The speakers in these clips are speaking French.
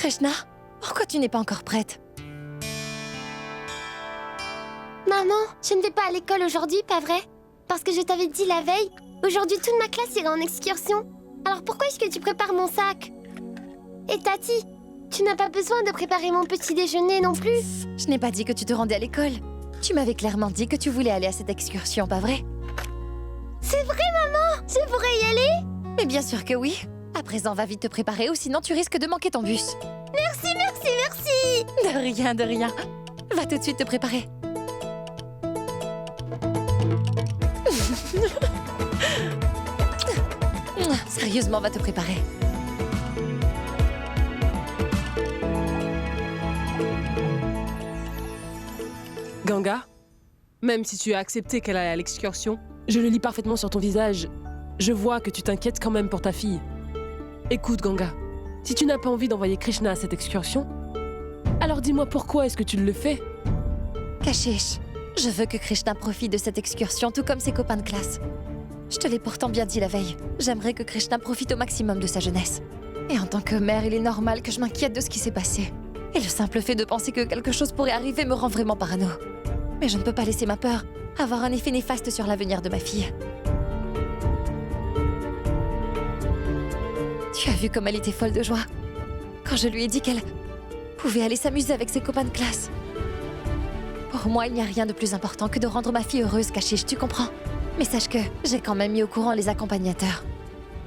Krishna, pourquoi tu n'es pas encore prête? Maman, je ne vais pas à l'école aujourd'hui, pas vrai? Parce que je t'avais dit la veille, aujourd'hui toute ma classe ira en excursion. Alors pourquoi est-ce que tu prépares mon sac? Et Tati, tu n'as pas besoin de préparer mon petit déjeuner non plus? Je n'ai pas dit que tu te rendais à l'école. Tu m'avais clairement dit que tu voulais aller à cette excursion, pas vrai? C'est vrai, maman! Je pourrais y aller? Mais bien sûr que oui. À présent, va vite te préparer ou sinon tu risques de manquer ton bus. Merci, merci, merci! De rien, de rien. Va tout de suite te préparer. Sérieusement, va te préparer. Ganga, même si tu as accepté qu'elle aille à l'excursion, je le lis parfaitement sur ton visage. Je vois que tu t'inquiètes quand même pour ta fille. Écoute, Ganga, si tu n'as pas envie d'envoyer Krishna à cette excursion, alors dis-moi pourquoi est-ce que tu le fais? Kashish, je veux que Krishna profite de cette excursion tout comme ses copains de classe. Je te l'ai pourtant bien dit la veille. J'aimerais que Krishna profite au maximum de sa jeunesse. Et en tant que mère, il est normal que je m'inquiète de ce qui s'est passé. Et le simple fait de penser que quelque chose pourrait arriver me rend vraiment parano. Mais je ne peux pas laisser ma peur avoir un effet néfaste sur l'avenir de ma fille. Tu as vu comme elle était folle de joie quand je lui ai dit qu'elle pouvait aller s'amuser avec ses copains de classe. Pour moi, il n'y a rien de plus important que de rendre ma fille heureuse, Kashish, tu comprends? Mais sache que j'ai quand même mis au courant les accompagnateurs.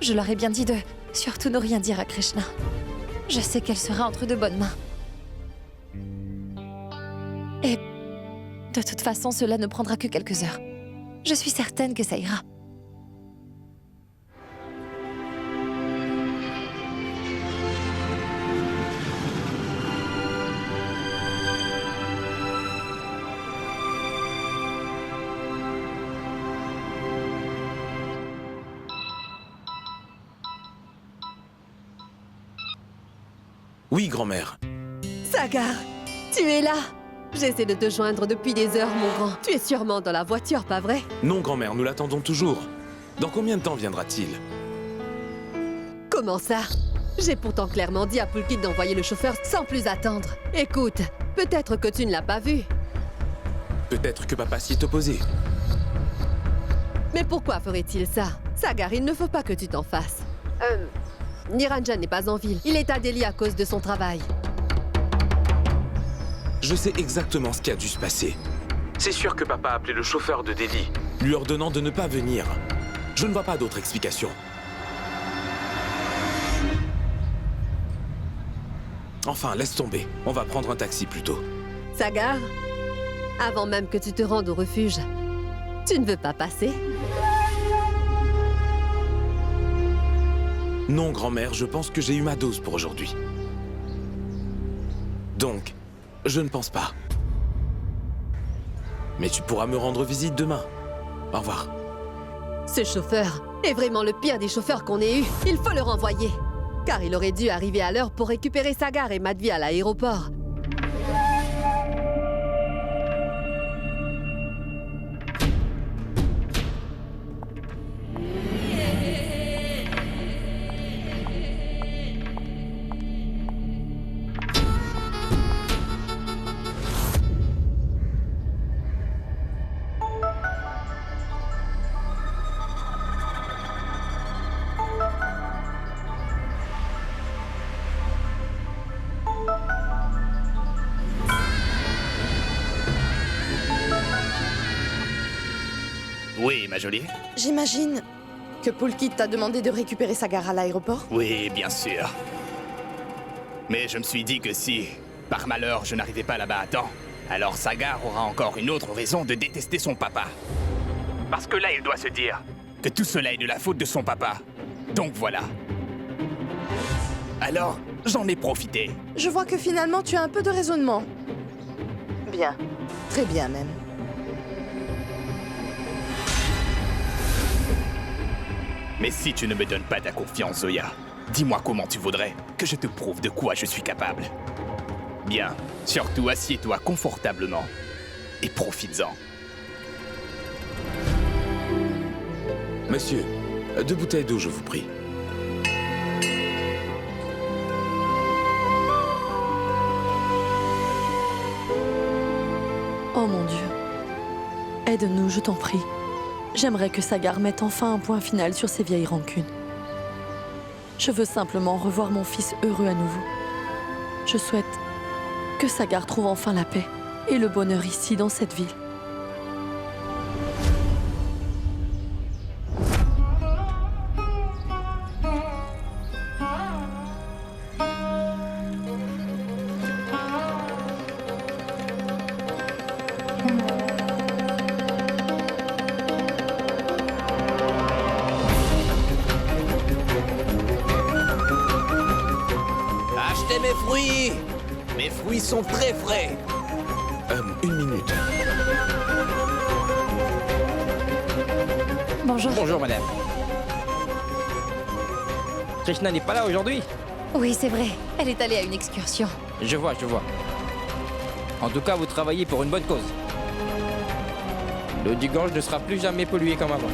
Je leur ai bien dit de surtout ne rien dire à Krishna. Je sais qu'elle sera entre de bonnes mains. Et de toute façon, cela ne prendra que quelques heures. Je suis certaine que ça ira. Oui, grand-mère. Sagar, tu es là! J'essaie de te joindre depuis des heures, mon grand. Tu es sûrement dans la voiture, pas vrai? Non, grand-mère, nous l'attendons toujours. Dans combien de temps viendra-t-il? Comment ça? J'ai pourtant clairement dit à Pulkit d'envoyer le chauffeur sans plus attendre. Écoute, peut-être que tu ne l'as pas vu. Peut-être que papa s'y est opposé. Mais pourquoi ferait-il ça? Sagar, il ne faut pas que tu t'en fasses. Niranjan n'est pas en ville. Il est à Delhi à cause de son travail. Je sais exactement ce qui a dû se passer. C'est sûr que papa a appelé le chauffeur de Delhi, lui ordonnant de ne pas venir. Je ne vois pas d'autre explication. Enfin, laisse tomber. On va prendre un taxi plutôt. Sagar, avant même que tu te rendes au refuge, tu ne veux pas passer? Non, grand-mère, je pense que j'ai eu ma dose pour aujourd'hui. Donc, je ne pense pas. Mais tu pourras me rendre visite demain. Au revoir. Ce chauffeur est vraiment le pire des chauffeurs qu'on ait eu. Il faut le renvoyer. Car il aurait dû arriver à l'heure pour récupérer Sagar et Madhvi à l'aéroport. Oui, ma jolie. J'imagine que Pulkit t'a demandé de récupérer Sagar à l'aéroport. Oui, bien sûr. Mais je me suis dit que si, par malheur, je n'arrivais pas là-bas à temps, alors Sagar aura encore une autre raison de détester son papa. Parce que là, il doit se dire que tout cela est de la faute de son papa. Donc voilà. Alors, j'en ai profité. Je vois que finalement tu as un peu de raisonnement. Bien. Très bien même. Mais si tu ne me donnes pas ta confiance, Zoya, dis-moi comment tu voudrais que je te prouve de quoi je suis capable. Bien, surtout assieds-toi confortablement et profites-en. Monsieur, 2 bouteilles d'eau, je vous prie. mon Dieu. Aide-nous, je t'en prie. J'aimerais que Sagar mette enfin un point final sur ces vieilles rancunes. Je veux simplement revoir mon fils heureux à nouveau. Je souhaite que Sagar trouve enfin la paix et le bonheur ici, dans cette ville. Achetez mes fruits! Mes fruits sont très frais! Une minute. Bonjour. Bonjour madame. Krishna n'est pas là aujourd'hui? Oui, c'est vrai. Elle est allée à une excursion. Je vois. En tout cas, vous travaillez pour une bonne cause. L'eau du Gange ne sera plus jamais polluée comme avant.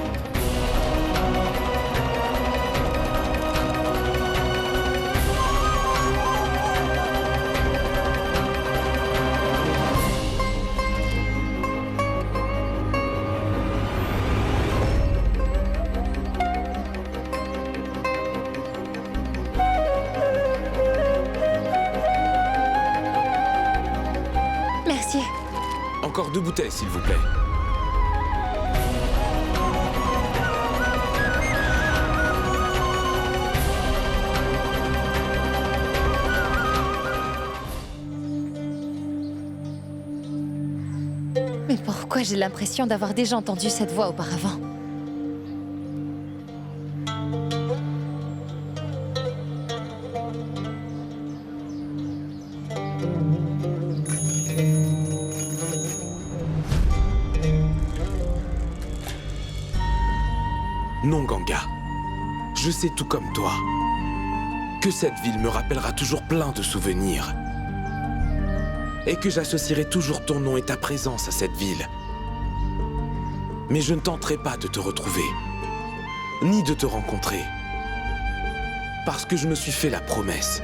Merci. Encore 2 bouteilles, s'il vous plaît. Mais pourquoi j'ai l'impression d'avoir déjà entendu cette voix auparavant? Non, Ganga. Je sais tout comme toi que cette ville me rappellera toujours plein de souvenirs. Et que j'associerai toujours ton nom et ta présence à cette ville. Mais je ne tenterai pas de te retrouver, ni de te rencontrer. Parce que je me suis fait la promesse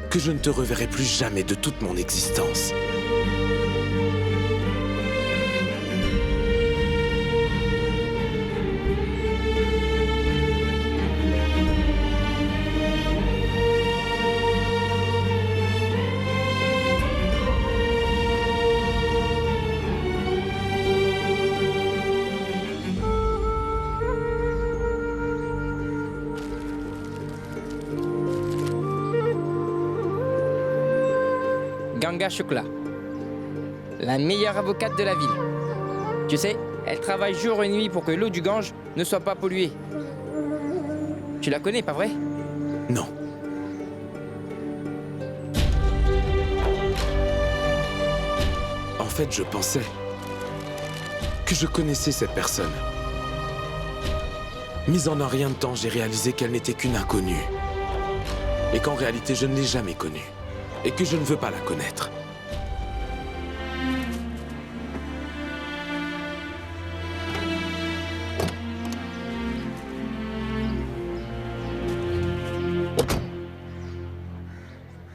que je ne te reverrai plus jamais de toute mon existence. Ganga Shukla, la meilleure avocate de la ville. Tu sais, elle travaille jour et nuit pour que l'eau du Gange ne soit pas polluée. Tu la connais, pas vrai? Non. En fait, je pensais que je connaissais cette personne. Mais en un rien de temps, j'ai réalisé qu'elle n'était qu'une inconnue. Et qu'en réalité, je ne l'ai jamais connue. Et que je ne veux pas la connaître.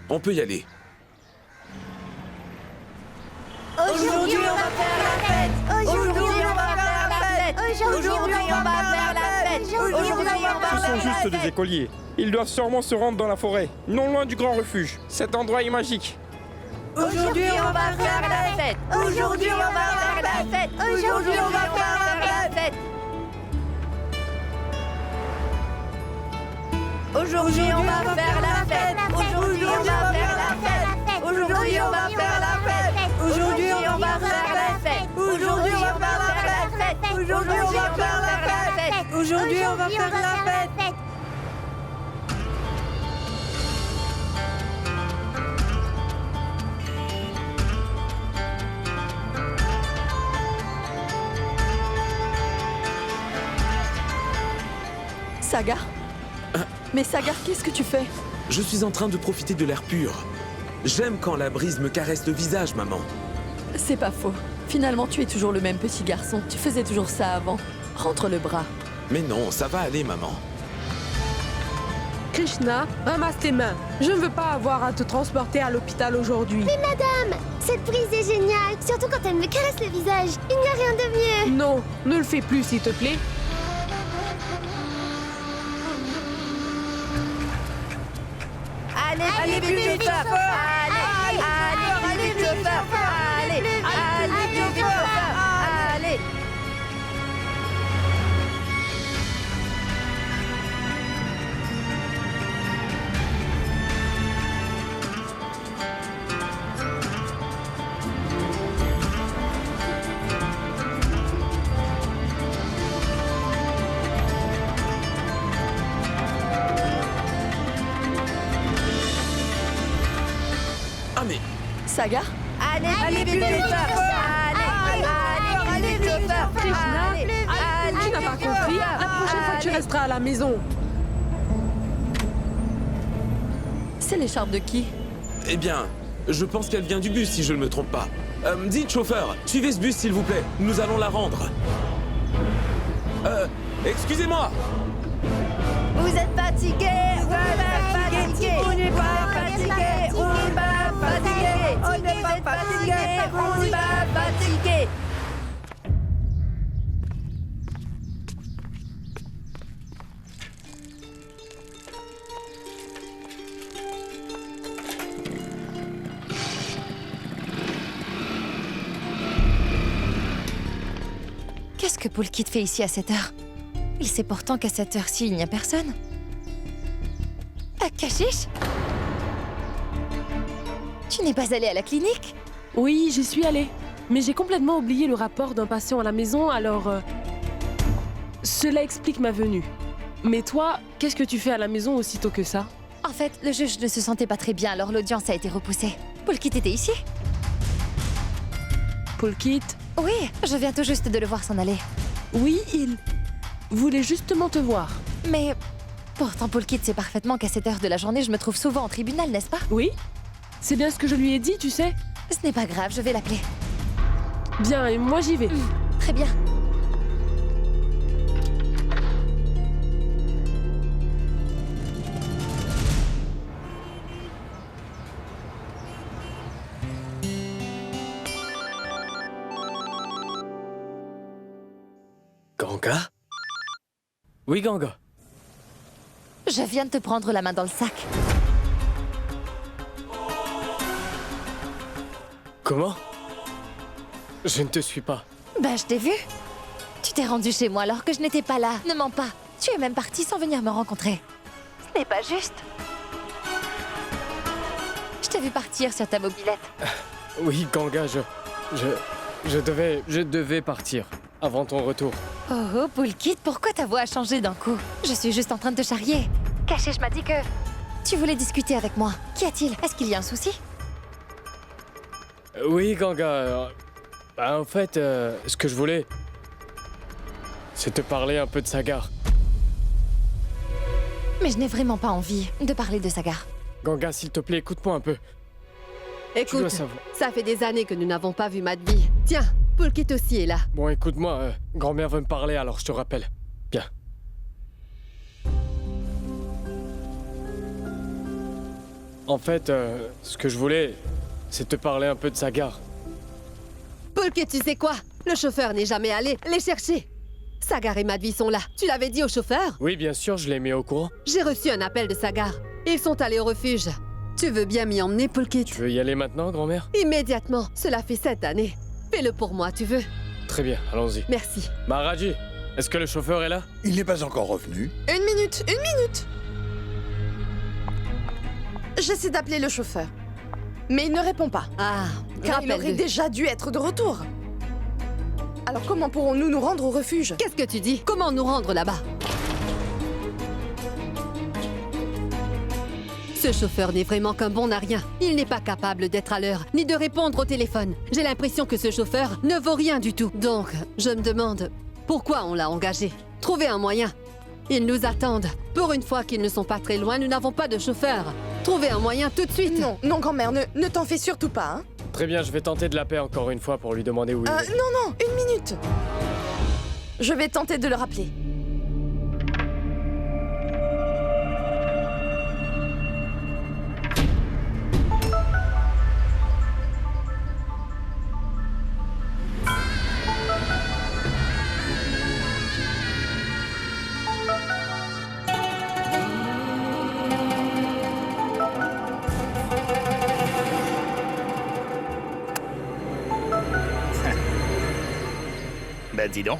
On peut y aller. Aujourd'hui, on va faire la fête. Aujourd'hui, on va faire la fête. Aujourd'hui, on va faire la fête. Aujourd'hui, on va Ce faire sont la juste fête. des écoliers. Ils doivent sûrement se rendre dans la forêt, non loin du grand refuge. Cet endroit est magique. Aujourd'hui, on va faire la fête. Aujourd'hui, on va faire la fête. Aujourd'hui, on va faire la fête. Aujourd'hui, on va faire la fête. Aujourd'hui, on va faire la fête. Aujourd'hui, on va faire la fête. Aujourd'hui, on va faire la fête. Aujourd'hui, on va faire la fête. Aujourd'hui, on va faire la fête. Aujourd'hui, on va faire la fête. Sagar? Mais Sagar, qu'est-ce que tu fais? Je suis en train de profiter de l'air pur. J'aime quand la brise me caresse le visage, maman. C'est pas faux. Finalement, tu es toujours le même petit garçon. Tu faisais toujours ça avant. Rentre le bras. Mais non, ça va aller, maman. Krishna, ramasse tes mains. Je ne veux pas avoir à te transporter à l'hôpital aujourd'hui. Mais madame, cette prise est géniale, surtout quand elle me caresse le visage. Il n'y a rien de mieux. Non, ne le fais plus, s'il te plaît. Allez, plus vite, chauffeur. Allez, plus vite, chauffeur. Allez, plus vite, chauffeur. Allez. Ah mais... Saga? Allez, plus vite, chauffeur. Allez, plus vite, chauffeur. Krishna, Allez, tu n'as pas compris. La prochaine fois, tu resteras à la maison. C'est l'écharpe de qui? Eh bien, je pense qu'elle vient du bus si je ne me trompe pas. Dites, chauffeur, suivez ce bus s'il vous plaît. Nous allons la rendre. Excusez-moi. Vous êtes fatigué, on n'est pas fatigué, on n'est pas fatigué, on n'est pas fatigué, on n'est pas fatigué. Qu'est-ce que Poulkit fait ici à cette heure? Il sait pourtant qu'à cette heure-ci, il n'y a personne. Kashish? Tu n'es pas allé à la clinique? Oui, j'y suis allée. Mais j'ai complètement oublié le rapport d'un patient à la maison, alors... Cela explique ma venue. Mais toi, qu'est-ce que tu fais à la maison aussitôt que ça? En fait, le juge ne se sentait pas très bien, alors l'audience a été repoussée. Poulkit était ici? Poulkit? Oui, je viens tout juste de le voir s'en aller. Oui, il voulait justement te voir. Mais pourtant, Poulkit sait parfaitement qu'à cette heure de la journée, je me trouve souvent en tribunal, n'est-ce pas? Oui, c'est bien ce que je lui ai dit, tu sais. Ce n'est pas grave, je vais l'appeler. Bien, et moi j'y vais. Très bien. Ganga? Oui, Ganga. Je viens de te prendre la main dans le sac. Comment? Je ne te suis pas. Bah, je t'ai vu. Tu t'es rendu chez moi alors que je n'étais pas là. Ne mens pas. Tu es même parti sans venir me rencontrer. Ce n'est pas juste. Je t'ai vu partir sur ta mobilette. Oui, Ganga, je devais partir avant ton retour. Oh, Poulkit, pourquoi ta voix a changé d'un coup? Je suis juste en train de te charrier. Kashish m'a dit que tu voulais discuter avec moi. Qu'y a-t-il? Est-ce qu'il y a un souci? Oui, Ganga. En fait, ce que je voulais, c'est te parler un peu de Sagar. Mais je n'ai vraiment pas envie de parler de Sagar. Ganga, s'il te plaît, écoute-moi un peu. Tu Écoute, dois savoir. ça fait des années que nous n'avons pas vu Madvi. Tiens, Poulkit aussi est là. Bon, écoute-moi, grand-mère veut me parler, alors je te rappelle. Bien. En fait, ce que je voulais, c'est te parler un peu de Sagar. Poulkit, tu sais quoi? Le chauffeur n'est jamais allé les chercher. Sagar et Madvi sont là. Tu l'avais dit au chauffeur? Oui, bien sûr, je l'ai mis au courant. J'ai reçu un appel de Sagar. Ils sont allés au refuge. Tu veux bien m'y emmener, Poulkit? Tu veux y aller maintenant, grand-mère? Immédiatement. Cela fait 7 années. Fais-le pour moi, tu veux? Très bien, allons-y. Merci. Maharaji, est-ce que le chauffeur est là? Il n'est pas encore revenu. Une minute. J'essaie d'appeler le chauffeur. Mais il ne répond pas. Ah, Car il aurait rappelle-le. déjà dû être de retour. Alors comment pourrons-nous nous rendre au refuge? Qu'est-ce que tu dis? Comment nous rendre là-bas? Ce chauffeur n'est vraiment qu'un bon à rien. Il n'est pas capable d'être à l'heure, ni de répondre au téléphone. J'ai l'impression que ce chauffeur ne vaut rien du tout. Donc, je me demande pourquoi on l'a engagé. Trouvez un moyen. Ils nous attendent. Pour une fois qu'ils ne sont pas très loin, nous n'avons pas de chauffeur. Trouvez un moyen tout de suite. Non, grand-mère, ne t'en fais surtout pas, hein. Très bien, je vais tenter de l'appeler encore une fois pour lui demander où il est. Non, une minute. Je vais tenter de le rappeler. Dis donc,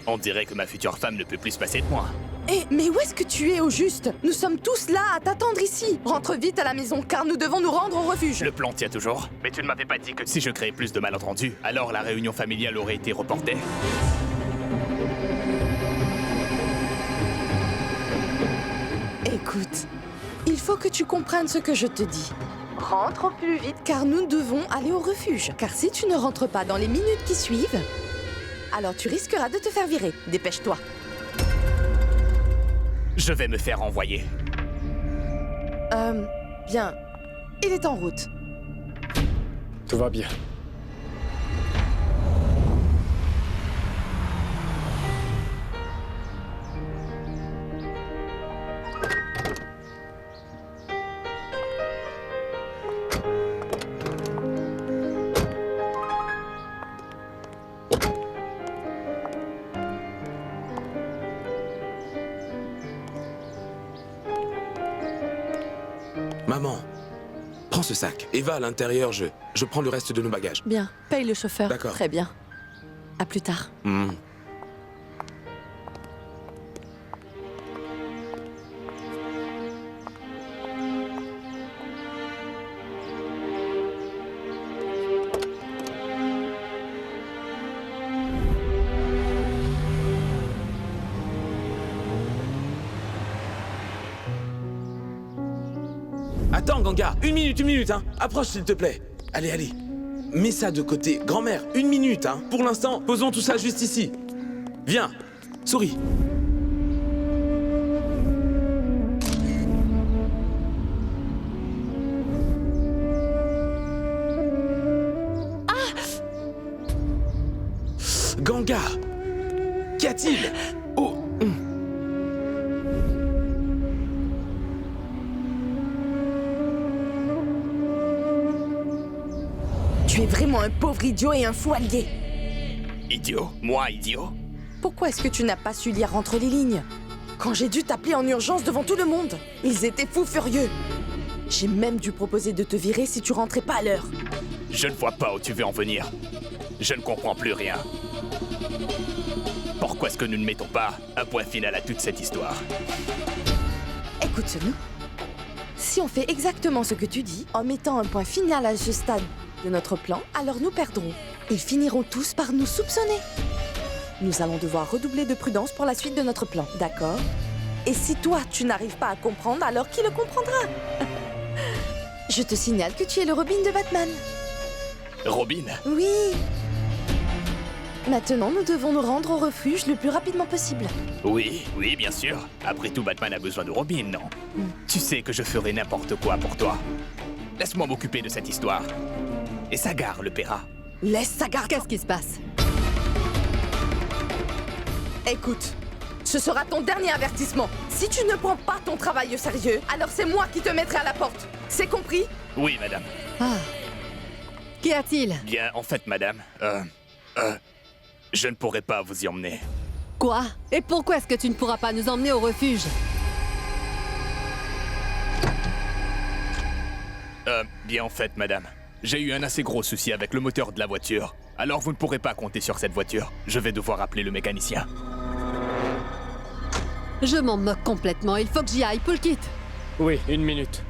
on dirait que ma future femme ne peut plus se passer de moi. Mais où est-ce que tu es au juste? Nous sommes tous là à t'attendre ici. Rentre vite à la maison, car nous devons nous rendre au refuge. Le plan tient toujours. Mais tu ne m'avais pas dit que si je créais plus de malentendus, alors la réunion familiale aurait été reportée. Écoute, il faut que tu comprennes ce que je te dis. Rentre au plus vite, car nous devons aller au refuge. Car si tu ne rentres pas dans les minutes qui suivent, alors tu risqueras de te faire virer. Dépêche-toi. Je vais me faire envoyer. Bien. Il est en route. Tout va bien. Maman, prends ce sac et va à l'intérieur, je prends le reste de nos bagages. Bien, paye le chauffeur. D'accord. Très bien. À plus tard. Attends, Ganga, une minute, hein. Approche, s'il te plaît. Allez, allez. Mets ça de côté. Grand-mère, une minute, hein. Pour l'instant, posons tout ça juste ici. Viens, souris. Ganga, qu'y a-t-il? Oh. Tu es vraiment un pauvre idiot et un fou allié. Idiot? Moi, idiot? Pourquoi est-ce que tu n'as pas su lire entre les lignes? Quand j'ai dû t'appeler en urgence devant tout le monde, ils étaient fous furieux. J'ai même dû proposer de te virer si tu rentrais pas à l'heure. Je ne vois pas où tu veux en venir. Je ne comprends plus rien. Pourquoi est-ce que nous ne mettons pas un point final à toute cette histoire? Écoute-nous. Si on fait exactement ce que tu dis, en mettant un point final à ce stade de notre plan, alors nous perdrons. Ils finiront tous par nous soupçonner. Nous allons devoir redoubler de prudence pour la suite de notre plan, d'accord? Et si toi, tu n'arrives pas à comprendre, alors qui le comprendra? Je te signale que tu es le Robin de Batman. Robin? Oui. Maintenant, nous devons nous rendre au refuge le plus rapidement possible. Oui, bien sûr. Après tout, Batman a besoin de Robin, non? Tu sais que je ferai n'importe quoi pour toi. Laisse-moi m'occuper de cette histoire. Et Sagar le paiera. Laisse Sagar. Qu'est-ce qui se passe? Écoute, ce sera ton dernier avertissement. Si tu ne prends pas ton travail au sérieux, alors c'est moi qui te mettrai à la porte. C'est compris? Oui, madame. Ah. Qu'y a-t-il? Bien, en fait, madame, je ne pourrai pas vous y emmener. Quoi? Et pourquoi est-ce que tu ne pourras pas nous emmener au refuge? Bien, en fait, madame, j'ai eu un assez gros souci avec le moteur de la voiture. Alors vous ne pourrez pas compter sur cette voiture. Je vais devoir appeler le mécanicien. Je m'en moque complètement. Il faut que j'y aille, Poulkit. Oui, une minute.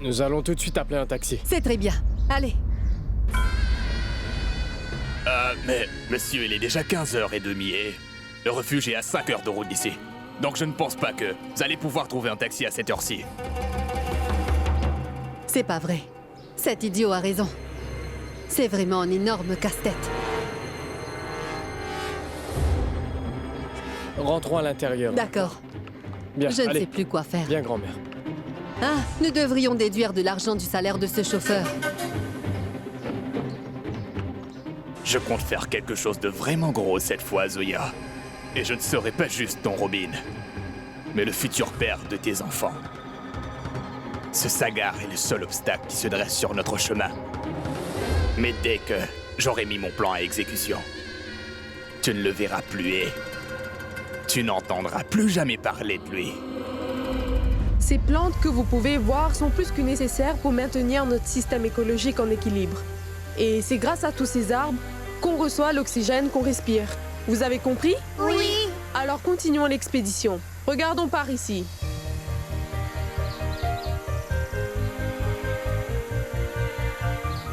Nous allons tout de suite appeler un taxi. C'est très bien. Allez. Mais, monsieur, il est déjà 15h30 et le refuge est à 5 heures de route d'ici. Donc je ne pense pas que vous allez pouvoir trouver un taxi à cette heure-ci. C'est pas vrai. Cet idiot a raison. C'est vraiment un énorme casse-tête. Rentrons à l'intérieur. D'accord. Bien, Je ne allez. sais plus quoi faire. Bien, grand-mère. Ah, nous devrions déduire de l'argent du salaire de ce chauffeur. Je compte faire quelque chose de vraiment gros cette fois, Zoya. Et je ne serai pas juste ton Robin, mais le futur père de tes enfants. Ce Sagar est le seul obstacle qui se dresse sur notre chemin. Mais dès que j'aurai mis mon plan à exécution, tu ne le verras plus et tu n'entendras plus jamais parler de lui. Ces plantes que vous pouvez voir sont plus que nécessaires pour maintenir notre système écologique en équilibre. Et c'est grâce à tous ces arbres qu'on reçoit l'oxygène qu'on respire. Vous avez compris? Oui. Alors continuons l'expédition. Regardons par ici.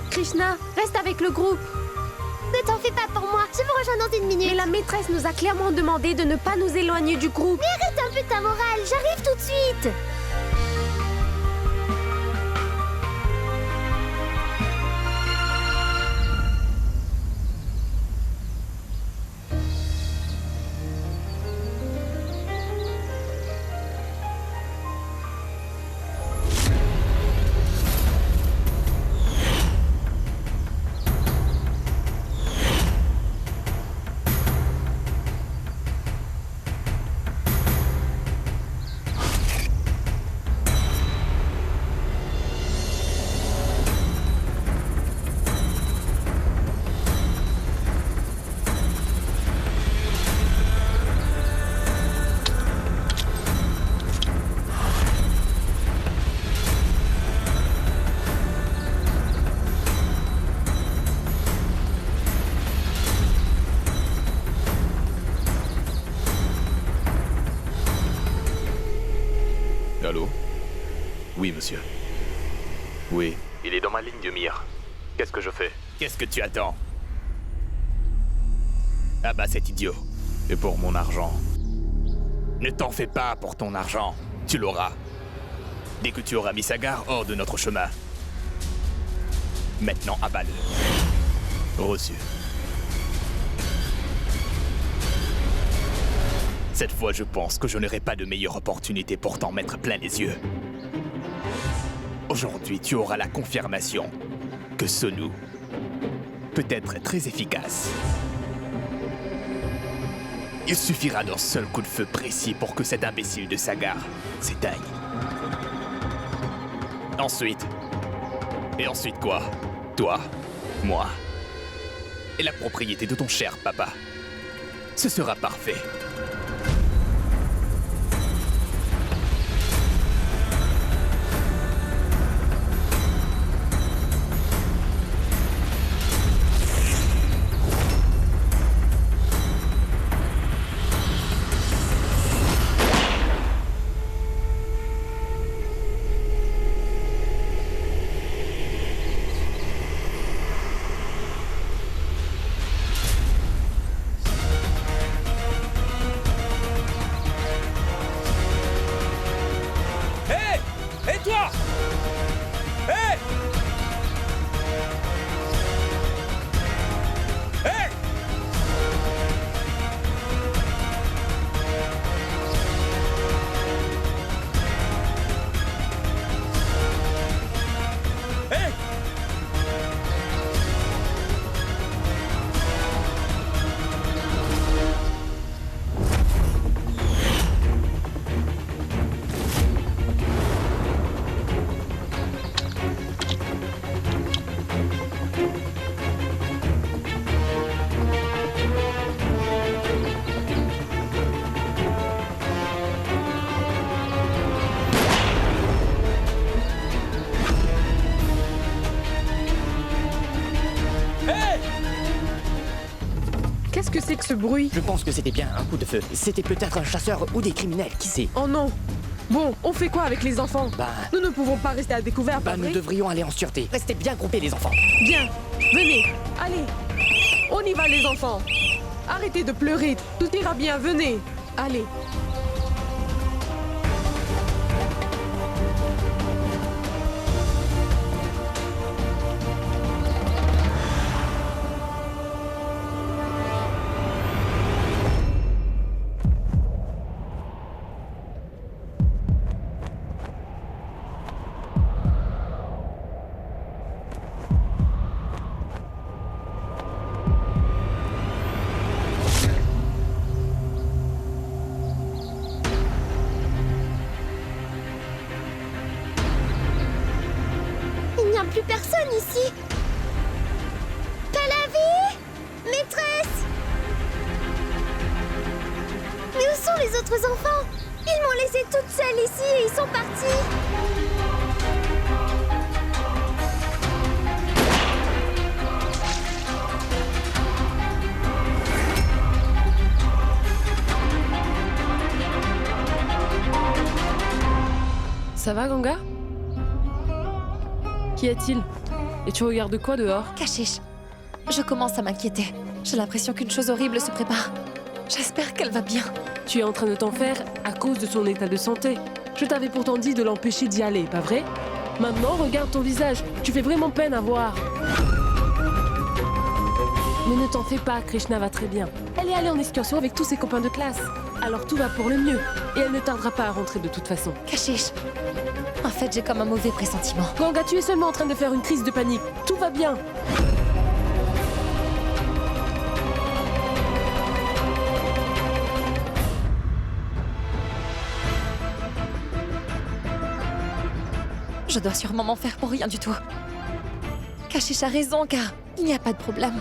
Krishna, reste avec le groupe. Ne t'en fais pas pour moi, je vous rejoins dans une minute. Mais la maîtresse nous a clairement demandé de ne pas nous éloigner du groupe. Mais arrête un peu ta morale, j'arrive tout de suite. Allô? Oui, monsieur. Oui. Il est dans ma ligne de mire. Qu'est-ce que je fais? Qu'est-ce que tu attends? Ah bah c'est idiot. Et pour mon argent? Ne t'en fais pas pour ton argent. Tu l'auras. Dès que tu auras mis Sagar hors de notre chemin. Maintenant, abats-le. Reçu. Cette fois, je pense que je n'aurai pas de meilleure opportunité pour t'en mettre plein les yeux. Aujourd'hui, tu auras la confirmation que Sonu peut être très efficace. Il suffira d'un seul coup de feu précis pour que cet imbécile de Sagar s'éteigne. Ensuite... Et ensuite quoi? Toi, moi et la propriété de ton cher papa. Ce sera parfait. Qu'est-ce que c'est que ce bruit? Je pense que c'était bien un coup de feu. C'était peut-être un chasseur ou des criminels, qui sait? Oh non! Bon, on fait quoi avec les enfants? Nous ne pouvons pas rester à découvert, pas vrai? Nous devrions aller en sûreté. Restez bien groupés, les enfants. Bien, venez, allez. On y va, les enfants. Arrêtez de pleurer, tout ira bien, venez. Allez. Plus personne ici. Pallavi, maîtresse. Mais où sont les autres enfants? Ils m'ont laissée toute seule ici et ils sont partis. va, Ganga? Qu'y a-t-il? Et tu regardes quoi dehors? Kashish, je commence à m'inquiéter. J'ai l'impression qu'une chose horrible se prépare. J'espère qu'elle va bien. Tu es en train de t'en faire à cause de son état de santé. Je t'avais pourtant dit de l'empêcher d'y aller, pas vrai? Maintenant, regarde ton visage. Tu fais vraiment peine à voir. Mais ne t'en fais pas, Krishna va très bien. Elle est allée en excursion avec tous ses copains de classe. Alors tout va pour le mieux. Et elle ne tardera pas à rentrer de toute façon. Kashish, en fait, j'ai comme un mauvais pressentiment. Ganga, tu es seulement en train de faire une crise de panique. Tout va bien. Je dois sûrement m'en faire pour rien du tout. Kashish a raison, car il n'y a pas de problème.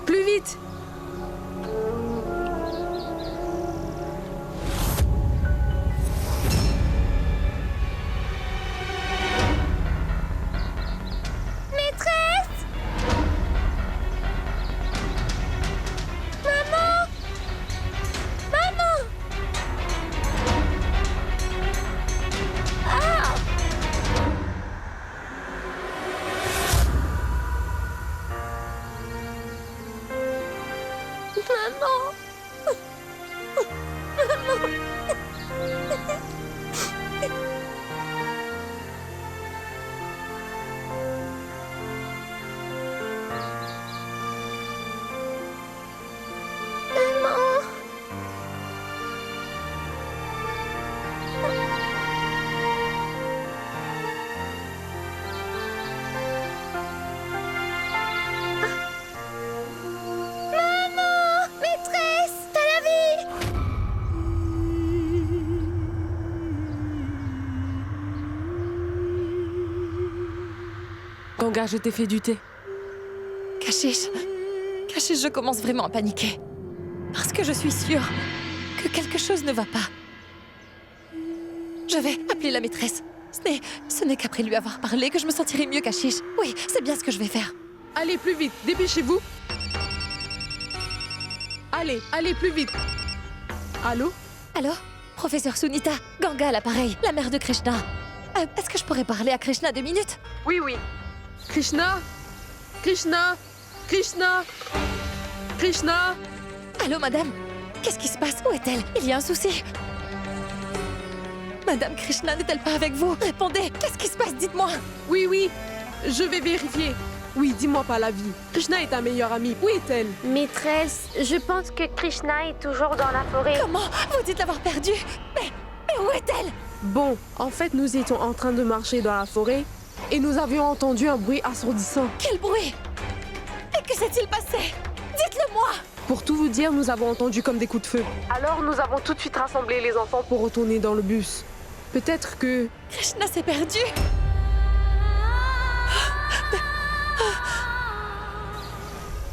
Plus vite! Ganga, je t'ai fait du thé. Kashish, je commence vraiment à paniquer. Parce que je suis sûre que quelque chose ne va pas. Je vais appeler la maîtresse. Ce n'est qu'après lui avoir parlé que je me sentirai mieux, Kashish. Oui, c'est bien ce que je vais faire. Allez, plus vite, dépêchez-vous. Allez, plus vite. Allô? Allô? Professeur Sunita, Ganga à l'appareil, la mère de Krishna. Est-ce que je pourrais parler à Krishna 2 minutes? Oui. Krishna? Allô, madame? Qu'est-ce qui se passe? Où est-elle? Il y a un souci. Madame Krishna n'est-elle pas avec vous? Répondez! Qu'est-ce qui se passe? Dites-moi! Oui, je vais vérifier. Oui, dis-moi pas la vie. Krishna est ta meilleure amie. Où est-elle? Maîtresse, je pense que Krishna est toujours dans la forêt. Comment? Vous dites l'avoir perdue? Mais où est-elle? Bon, en fait, nous étions en train de marcher dans la forêt et nous avions entendu un bruit assourdissant. Quel bruit? Et que s'est-il passé? Dites-le-moi! Pour tout vous dire, nous avons entendu comme des coups de feu. Alors nous avons tout de suite rassemblé les enfants pour retourner dans le bus. Peut-être que... Krishna s'est perdu.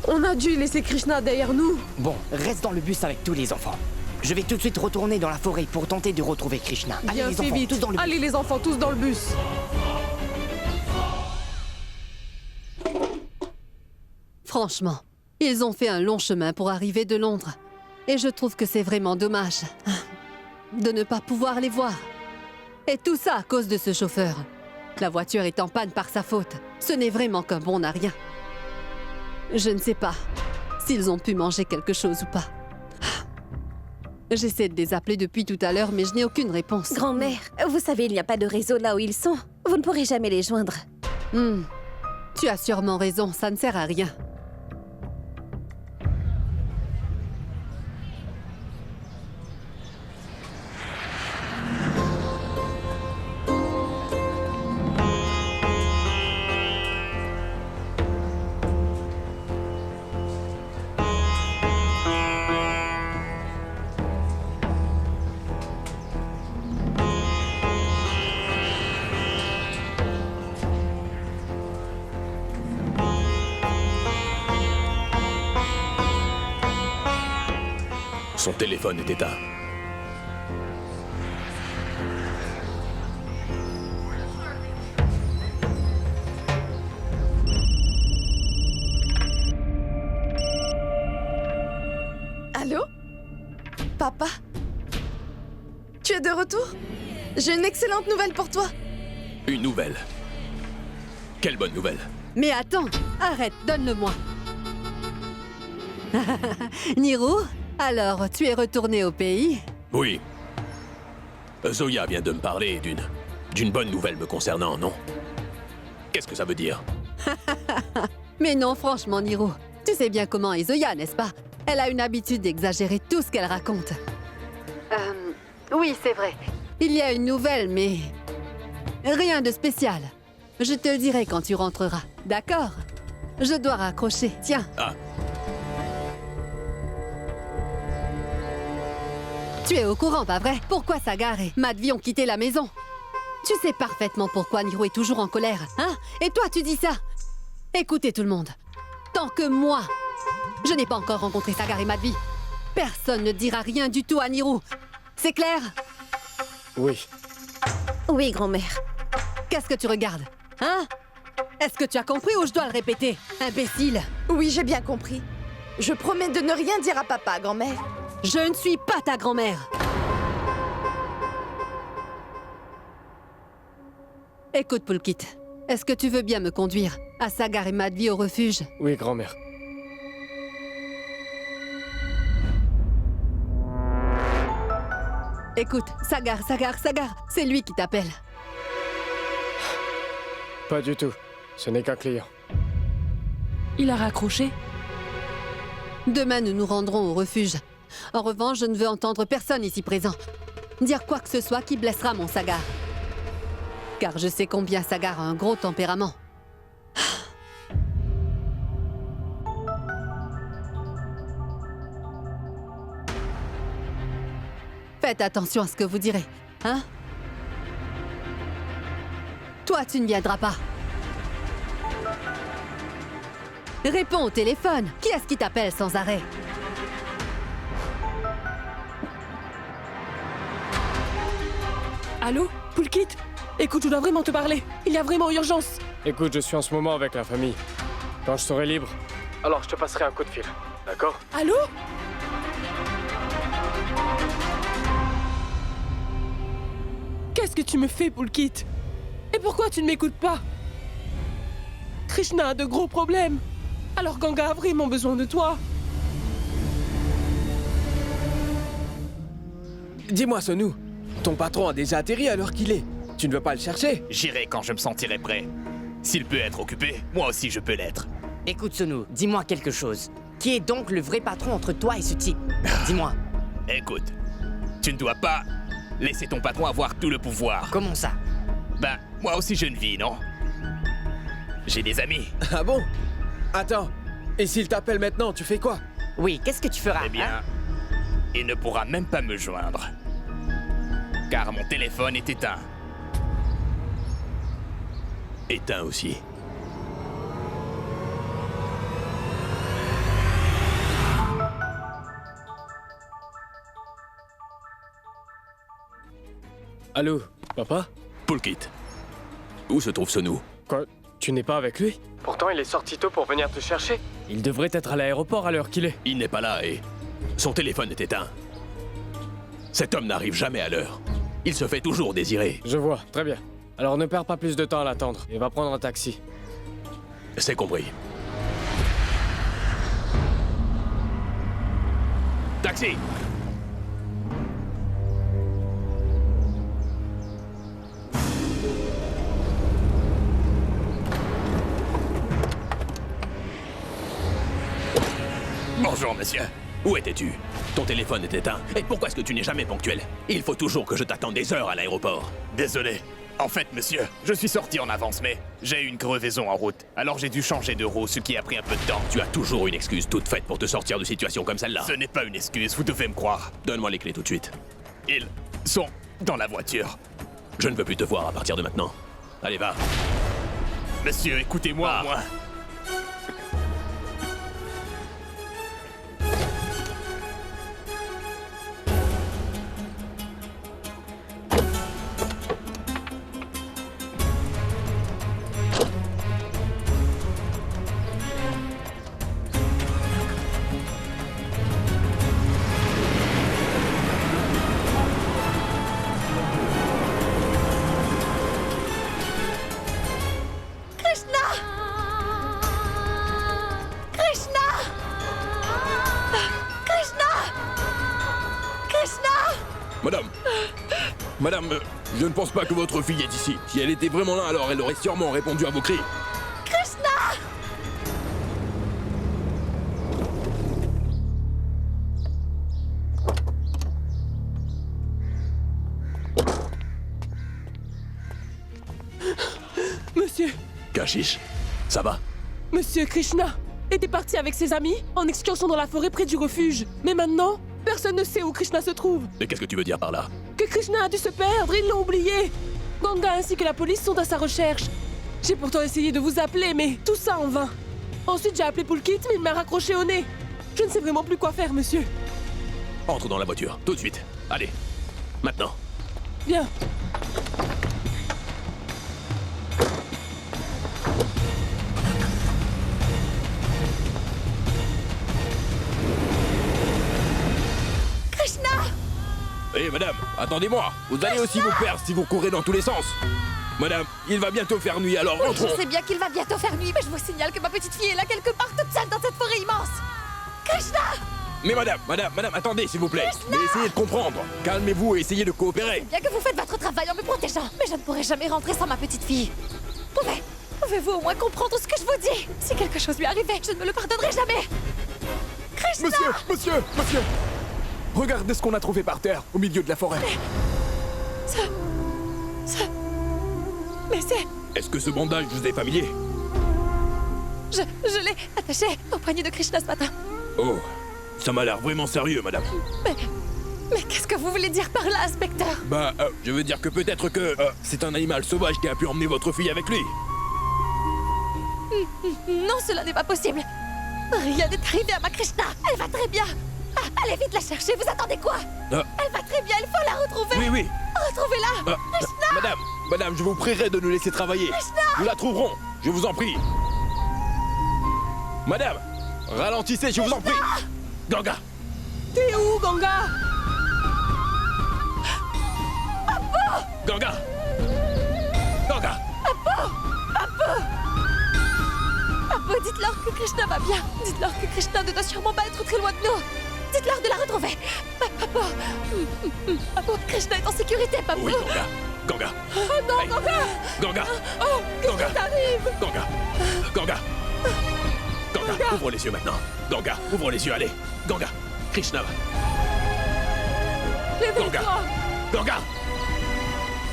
On a dû laisser Krishna derrière nous. Bon, reste dans le bus avec tous les enfants. Je vais tout de suite retourner dans la forêt pour tenter de retrouver Krishna. Allez Bien les fait, enfants, vite. tous dans le bus. Allez les enfants, tous dans le bus. Franchement, ils ont fait un long chemin pour arriver de Londres. Et je trouve que c'est vraiment dommage de ne pas pouvoir les voir. Et tout ça à cause de ce chauffeur. La voiture est en panne par sa faute. Ce n'est vraiment qu'un bon à rien. Je ne sais pas s'ils ont pu manger quelque chose ou pas. J'essaie de les appeler depuis tout à l'heure, mais je n'ai aucune réponse. Grand-mère, vous savez, il n'y a pas de réseau là où ils sont. Vous ne pourrez jamais les joindre. Tu as sûrement raison, ça ne sert à rien. Son téléphone est éteint. Allô? Papa? Tu es de retour? J'ai une excellente nouvelle pour toi. Une nouvelle. Quelle bonne nouvelle. Mais attends, arrête, donne-le-moi. Niro, alors tu es retourné au pays? Oui. Zoya vient de me parler d'une bonne nouvelle me concernant, non? Qu'est-ce que ça veut dire? Mais non, franchement, Niro. Tu sais bien comment est Zoya, n'est-ce pas? Elle a une habitude d'exagérer tout ce qu'elle raconte. Oui, c'est vrai. Il y a une nouvelle, mais... rien de spécial. Je te le dirai quand tu rentreras, d'accord? Je dois raccrocher, tiens. Ah. Tu es au courant, pas vrai? Pourquoi Sagar et Madhvi ont quitté la maison? Tu sais parfaitement pourquoi Niro est toujours en colère, hein? Et toi, tu dis ça? Écoutez tout le monde. Tant que moi, je n'ai pas encore rencontré Sagar et Madhvi, personne ne dira rien du tout à Niro. C'est clair? Oui. Oui, grand-mère. Qu'est-ce que tu regardes? Hein? Est-ce que tu as compris ou je dois le répéter? Imbécile! Oui, j'ai bien compris. Je promets de ne rien dire à papa, grand-mère. Je ne suis pas ta grand-mère! Écoute, Pulkit, est-ce que tu veux bien me conduire à Sagar et Madhvi au refuge? Oui, grand-mère. Écoute, Sagar, c'est lui qui t'appelle. Pas du tout. Ce n'est qu'un client. Il a raccroché? Demain, nous nous rendrons au refuge. En revanche, je ne veux entendre personne ici présent dire quoi que ce soit qui blessera mon Sagar. Car je sais combien Sagar a un gros tempérament. Faites attention à ce que vous direz, hein? Toi, tu ne viendras pas. Réponds au téléphone. Qui est-ce qui t'appelle sans arrêt? Allô? Pulkit? Écoute, je dois vraiment te parler. Il y a vraiment urgence. Écoute, je suis en ce moment avec la famille. Quand je serai libre, alors je te passerai un coup de fil. D'accord? Allô? Qu'est-ce que tu me fais, Pulkit? Et pourquoi tu ne m'écoutes pas? Krishna a de gros problèmes. Alors Ganga a vraiment besoin de toi. Dis-moi, Sonu, ton patron a déjà atterri à l'heure qu'il est. Tu ne veux pas le chercher? J'irai quand je me sentirai prêt. S'il peut être occupé, moi aussi je peux l'être. Écoute, Sonu, dis-moi quelque chose. Qui est donc le vrai patron entre toi et ce type? Dis-moi. Écoute, tu ne dois pas laisser ton patron avoir tout le pouvoir. Comment ça? Ben, moi aussi j'ai une vie, non? J'ai des amis. Ah bon? Attends, et s'il t'appelle maintenant, tu fais quoi? Oui, qu'est-ce que tu feras? Eh bien, il ne pourra même pas me joindre. Car mon téléphone est éteint. Éteint aussi. Allô, papa? Poulkit. Où se trouve Sonou? Quoi? Tu n'es pas avec lui? Pourtant, il est sorti tôt pour venir te chercher. Il devrait être à l'aéroport à l'heure qu'il est. Il n'est pas là et son téléphone est éteint. Cet homme n'arrive jamais à l'heure. Il se fait toujours désirer. Je vois, très bien. Alors ne perds pas plus de temps à l'attendre et va prendre un taxi. C'est compris. Taxi! Bonjour, monsieur. Où étais-tu? Ton téléphone est éteint. Et pourquoi est-ce que tu n'es jamais ponctuel? Il faut toujours que je t'attende des heures à l'aéroport. Désolé. En fait, monsieur, je suis sorti en avance, mais j'ai eu une crevaison en route. Alors j'ai dû changer de roue, ce qui a pris un peu de temps. Tu as toujours une excuse toute faite pour te sortir de situations comme celle-là. Ce n'est pas une excuse, vous devez me croire. Donne-moi les clés tout de suite. Ils sont dans la voiture. Je ne veux plus te voir à partir de maintenant. Allez, va. Monsieur, écoutez-moi, moi. Madame, je ne pense pas que votre fille est ici. Si elle était vraiment là, alors elle aurait sûrement répondu à vos cris. Krishna! Monsieur, Kashish, ça va? Monsieur Krishna était parti avec ses amis en excursion dans la forêt près du refuge. Mais maintenant, personne ne sait où Krishna se trouve. Et qu'est-ce que tu veux dire par là? Que Krishna a dû se perdre, ils l'ont oublié. Ganga ainsi que la police sont à sa recherche. J'ai pourtant essayé de vous appeler, mais tout ça en vain. Ensuite, j'ai appelé Poulkit, mais il m'a raccroché au nez. Je ne sais vraiment plus quoi faire, monsieur. Entre dans la voiture, tout de suite. Allez, maintenant. Bien. Krishna! Hé, madame, attendez-moi. Vous allez aussi vous perdre si vous courez dans tous les sens. Madame, il va bientôt faire nuit, alors Oui, rentrons. je sais bien qu'il va bientôt faire nuit, mais je vous signale que ma petite fille est là quelque part toute seule dans cette forêt immense. Krishna! Mais madame, attendez, s'il vous plaît. Mais essayez de comprendre. Calmez-vous et essayez de coopérer. Bien que vous faites votre travail en me protégeant, mais je ne pourrai jamais rentrer sans ma petite fille. Pouvez-vous au moins comprendre ce que je vous dis? Si quelque chose lui arrivait, je ne me le pardonnerai jamais. Krishna! Monsieur! Regardez ce qu'on a trouvé par terre, au milieu de la forêt. Mais c'est... Est-ce que ce bandage vous est familier? Je l'ai attaché au poignet de Krishna ce matin. Oh, ça m'a l'air vraiment sérieux, madame. Mais qu'est-ce que vous voulez dire par là, inspecteur? Je veux dire que peut-être que c'est un animal sauvage qui a pu emmener votre fille avec lui. Non, cela n'est pas possible. Rien n'est arrivé à ma Krishna. Elle va très bien. Allez vite la chercher, vous attendez quoi? Elle va très bien, il faut la retrouver. Oui. Retrouvez-la. Krishna! Madame, je vous prierai de nous laisser travailler. Krishna! Nous la trouverons, je vous en prie. Madame, ralentissez, je vous en prie. Ganga! T'es où, Ganga? Ganga! Apo, dites-leur que Krishna va bien. Dites-leur que Krishna ne doit sûrement pas être très loin de nous. Dites-leur de la retrouver. Apo, Krishna est en sécurité, Papo. Oui, Ganga. Oh non, Ganga! Ganga! Oh, qu'est-ce qui t'arrive? Ganga, ouvre les yeux maintenant. Ganga, ouvre les yeux, allez. Ganga, Krishna. Lève-toi!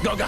Ganga!